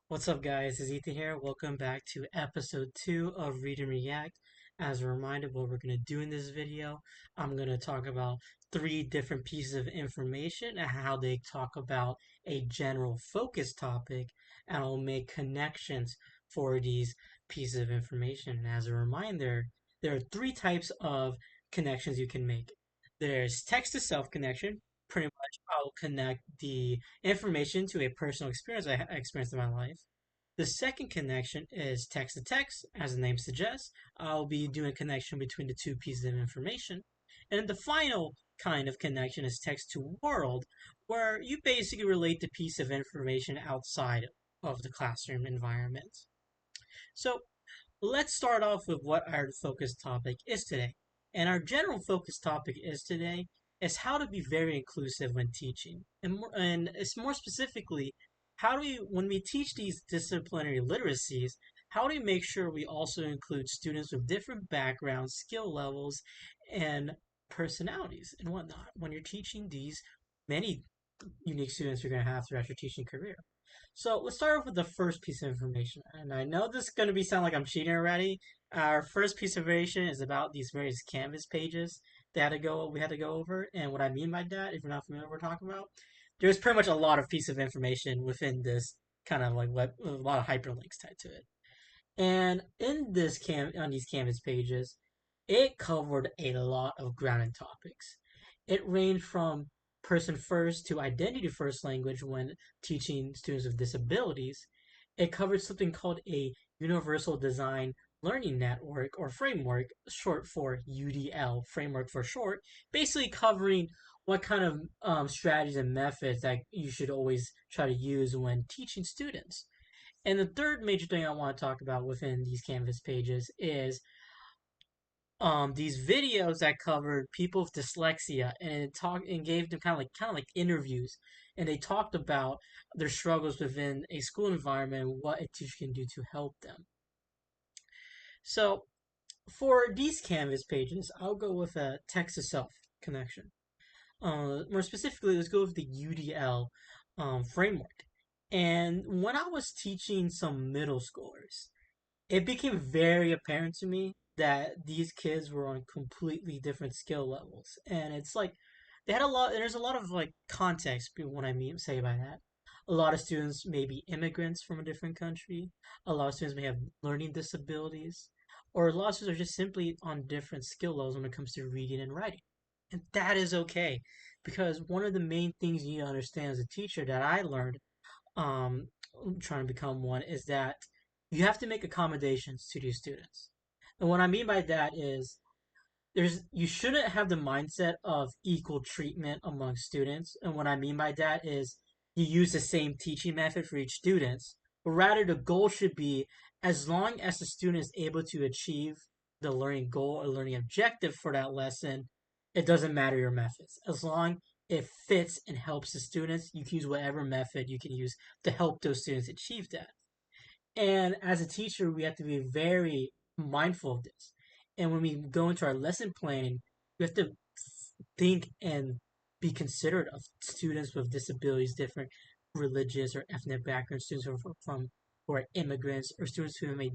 What's up, guys? It's Ethan here. Welcome back to episode 2 of Read and React. As a reminder, what we're going to do in this video, I'm going to talk about three different pieces of information and how they talk about a general focus topic, and I'll make connections for these pieces of information. And as a reminder, there are three types of connections you can make. There's text to self connection. Pretty much, I'll connect the information to a personal experience I experienced in my life. The second connection is text to text, as the name suggests. I'll be doing a connection between the two pieces of information. And the final kind of connection is text to world, where you basically relate the piece of information outside of the classroom environment. So let's start off with what our focus topic is today. And our general focus topic is today is how to be very inclusive when teaching. And it's more specifically, how do we, when we teach these disciplinary literacies, how do we make sure we also include students with different backgrounds, skill levels, and personalities and whatnot when you're teaching these many unique students you're going to have throughout your teaching career? So let's start off with the first piece of information. And I know this is going to be sound like I'm cheating already. Our first piece of information is about these various Canvas pages we had to go over. And what I mean by that, if you're not familiar with what we're talking about, there's pretty much a lot of piece of information within this kind of like web, a lot of hyperlinks tied to it. And in on these Canvas pages, it covered a lot of ground and topics. It ranged from person first to identity first language when teaching students with disabilities. It covered something called a Universal Design Learning Network or Framework, short for UDL, framework for short, basically covering what kind of strategies and methods that you should always try to use when teaching students. And the third major thing I want to talk about within these Canvas pages is these videos that covered people with dyslexia and gave them kind of like interviews, and they talked about their struggles within a school environment and what a teacher can do to help them. So for these Canvas pages, I'll go with a text to self connection. More specifically, let's go with the UDL framework. And when I was teaching some middle schoolers, it became very apparent to me that these kids were on completely different skill levels. And it's like they had a lot, there's a lot of like context what I mean say by that. A lot of students may be immigrants from a different country. A lot of students may have learning disabilities, or a lot of students are just simply on different skill levels when it comes to reading and writing. And that is okay, because one of the main things you need to understand as a teacher that I learned um, trying to become one is that you have to make accommodations to these students. And what I mean by that is you shouldn't have the mindset of equal treatment among students. And what I mean by that is you use the same teaching method for each student, but rather the goal should be as long as the student is able to achieve the learning goal or learning objective for that lesson, it doesn't matter your methods. As long it fits and helps the students, you can use whatever method you can use to help those students achieve that. And as a teacher, we have to be very mindful of this. And when we go into our lesson planning, we have to think and be considerate of students with disabilities, different religious or ethnic backgrounds, students who are immigrants, or students who have made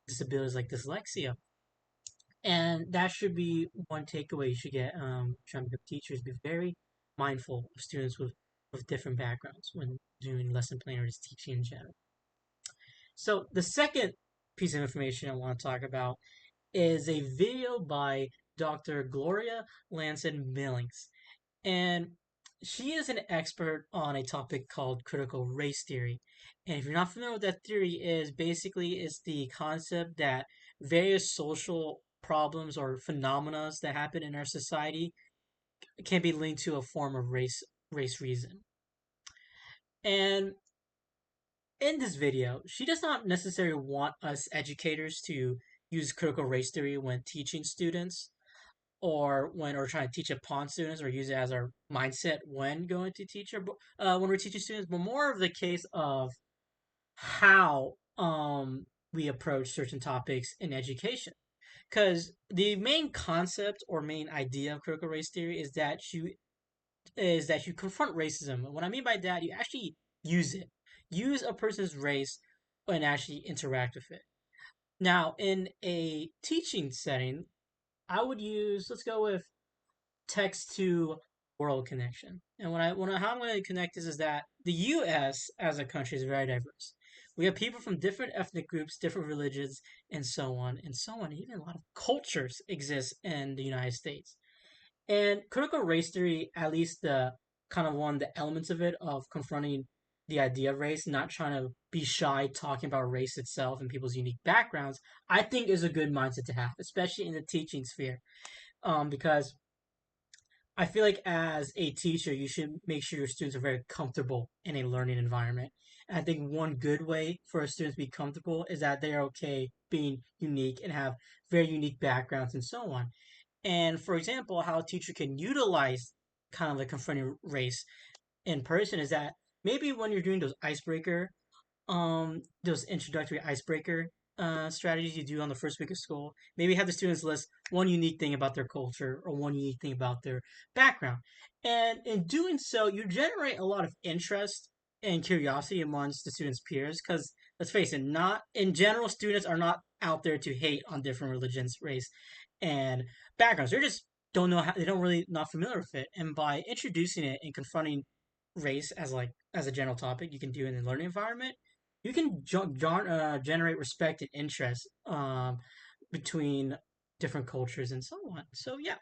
disabilities like dyslexia. And that should be one takeaway you should get trying to become teachers. Be very mindful of students with different backgrounds when doing lesson planning or just teaching in general. So the second piece of information I want to talk about is a video by Dr. Gloria Lanson Millings. And she is an expert on a topic called critical race theory. And if you're not familiar with that theory, is basically it's the concept that various social problems or phenomena that happen in our society can be linked to a form of race reason. And in this video, she does not necessarily want us educators to use critical race theory when teaching students or when we're trying to teach upon students or use it as our mindset when going to teach when we're teaching students, but more of the case of how we approach certain topics in education. Because the main concept or main idea of critical race theory is that you confront racism. And what I mean by that, you actually use it. Use a person's race and actually interact with it. Now, in a teaching setting, I would use, let's go with text to world connection. And how I'm going to connect this is that the U.S. as a country is very diverse. We have people from different ethnic groups, different religions, and so on and so on. Even a lot of cultures exist in the United States. And critical race theory, at least the kind of one, the elements of it of confronting the idea of race, not trying to be shy talking about race itself and people's unique backgrounds, I think is a good mindset to have, especially in the teaching sphere. Because I feel like as a teacher, you should make sure your students are very comfortable in a learning environment. And I think one good way for a student to be comfortable is that they are okay being unique and have very unique backgrounds and so on. And for example, how a teacher can utilize kind of like confronting race in person is that maybe when you're doing those introductory icebreaker strategies you do on the first week of school, maybe have the students list one unique thing about their culture or one unique thing about their background. And in doing so, you generate a lot of interest and curiosity amongst the students' peers because let's face it, not in general, students are not out there to hate on different religions, race, and backgrounds. They're just don't know how they don't really not familiar with it. And by introducing it and confronting race as a general topic, you can do it in a learning environment. You can generate respect and interest between different cultures and so on. So yeah,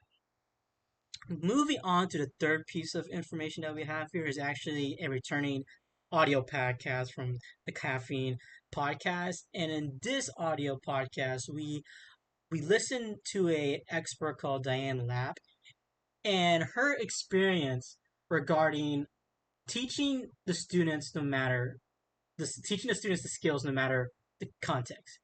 moving on to the third piece of information that we have here is actually a returning audio podcast from the Caffeine podcast. And in this audio podcast, we listen to a expert called Diane Lapp and her experience regarding teaching the students no matter teaching the students the skills no matter the context.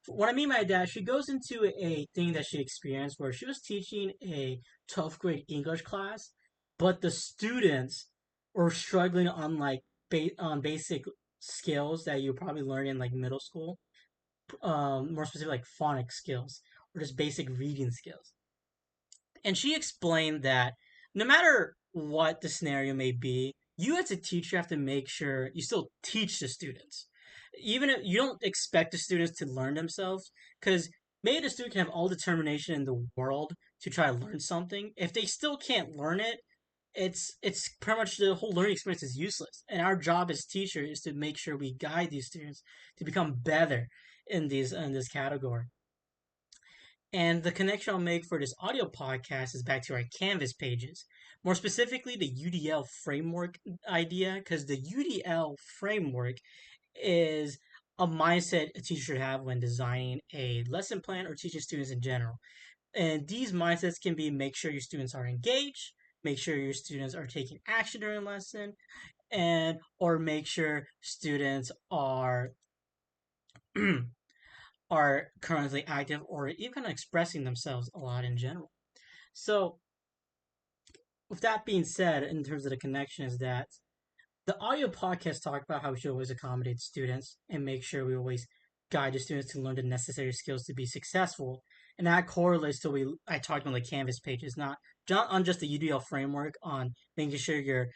What I mean by that, she goes into a thing that she experienced where she was teaching a 12th grade English class, but the students were struggling on on basic skills that you probably learn in like middle school, more specific like phonics skills or just basic reading skills. And she explained that no matter what the scenario may be, you as a teacher have to make sure you still teach the students. Even if you don't expect the students to learn themselves, because maybe the student can have all the determination in the world to try to learn something. If they still can't learn it, it's pretty much the whole learning experience is useless. And our job as teachers is to make sure we guide these students to become better in this category. And the connection I'll make for this audio podcast is back to our Canvas pages. More specifically, the UDL framework idea, because the UDL framework is a mindset a teacher should have when designing a lesson plan or teaching students in general. And these mindsets can be make sure your students are engaged, make sure your students are taking action during lesson, and or make sure students are currently active or even kind of expressing themselves a lot in general. So, with that being said, in terms of the connection, is that the audio podcast talk about how we should always accommodate students and make sure we always guide the students to learn the necessary skills to be successful. And that correlates to what I talked about the Canvas pages, not on just the UDL framework, on making sure your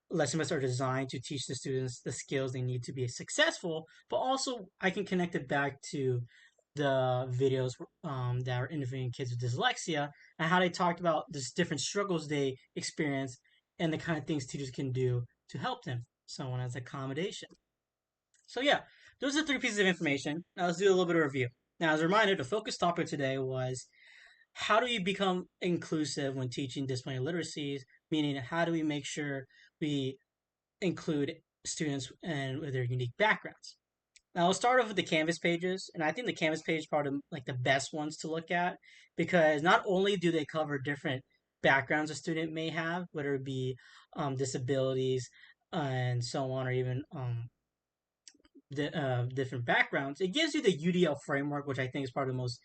lessons are designed to teach the students the skills they need to be successful, but also I can connect it back to the videos that are interviewing kids with dyslexia and how they talked about the different struggles they experience and the kind of things teachers can do to help them, someone as accommodation. So yeah, those are the three pieces of information. Now let's do a little bit of review. Now, as a reminder, the focus topic today was how do you become inclusive when teaching disciplinary literacies, meaning how do we make sure we include students and with their unique backgrounds. Now, I'll start off with the Canvas pages, and I think the Canvas page is probably like the best ones to look at because not only do they cover different backgrounds a student may have, whether it be disabilities and so on, or even different backgrounds, it gives you the UDL framework, which I think is probably the most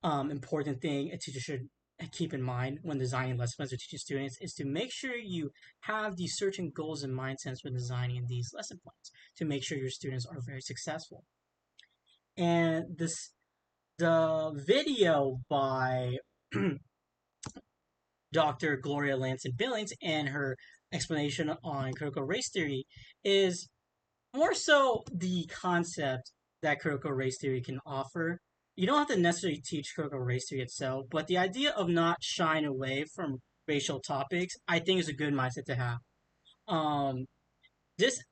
important thing a teacher should keep in mind when designing lesson plans or teaching students is to make sure you have these certain goals and mindsets when designing these lesson plans to make sure your students are very successful. And the video by Dr. Gloria Lanson Billings and her explanation on critical race theory is more so the concept that critical race theory can offer. You don't have to necessarily teach critical race theory itself, but the idea of not shying away from racial topics, I think, is a good mindset to have. Um, this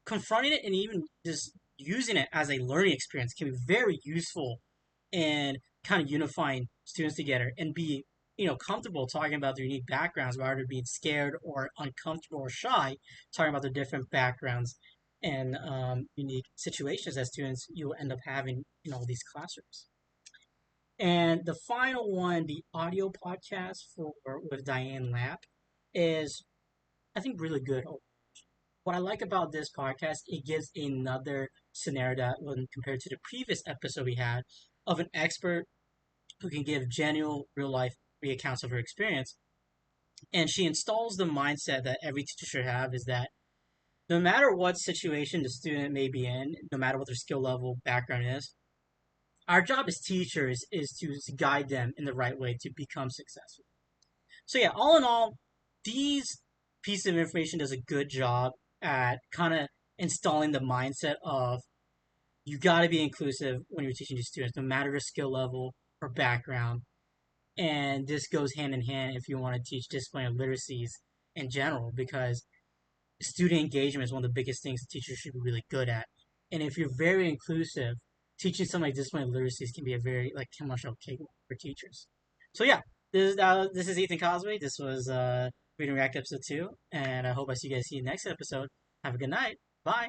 confronting it and even just using it as a learning experience can be very useful and kind of unifying students together and be comfortable talking about their unique backgrounds rather than being scared or uncomfortable or shy talking about their different backgrounds and unique situations that students you will end up having in all these classrooms. And the final one, the audio podcast for with Diane Lapp, is I think really good. What I like about this podcast, it gives another scenario that when compared to the previous episode we had of an expert who can give genuine real life reaccounts of her experience. And she installs the mindset that every teacher should have is that no matter what situation the student may be in, no matter what their skill level background is, our job as teachers is to guide them in the right way to become successful. So yeah, all in all, these pieces of information does a good job at kind of installing the mindset of you got to be inclusive when you're teaching your students, no matter their skill level or background. And this goes hand in hand if you want to teach disciplinary literacies in general, because student engagement is one of the biggest things teachers should be really good at. And if you're very inclusive, teaching something like disciplinary literacies can be a very like commercial cake for teachers. So yeah, this is Ethan Cosby. This was Reading React episode 2, and I hope I see you guys see you next episode. Have a good night. Bye.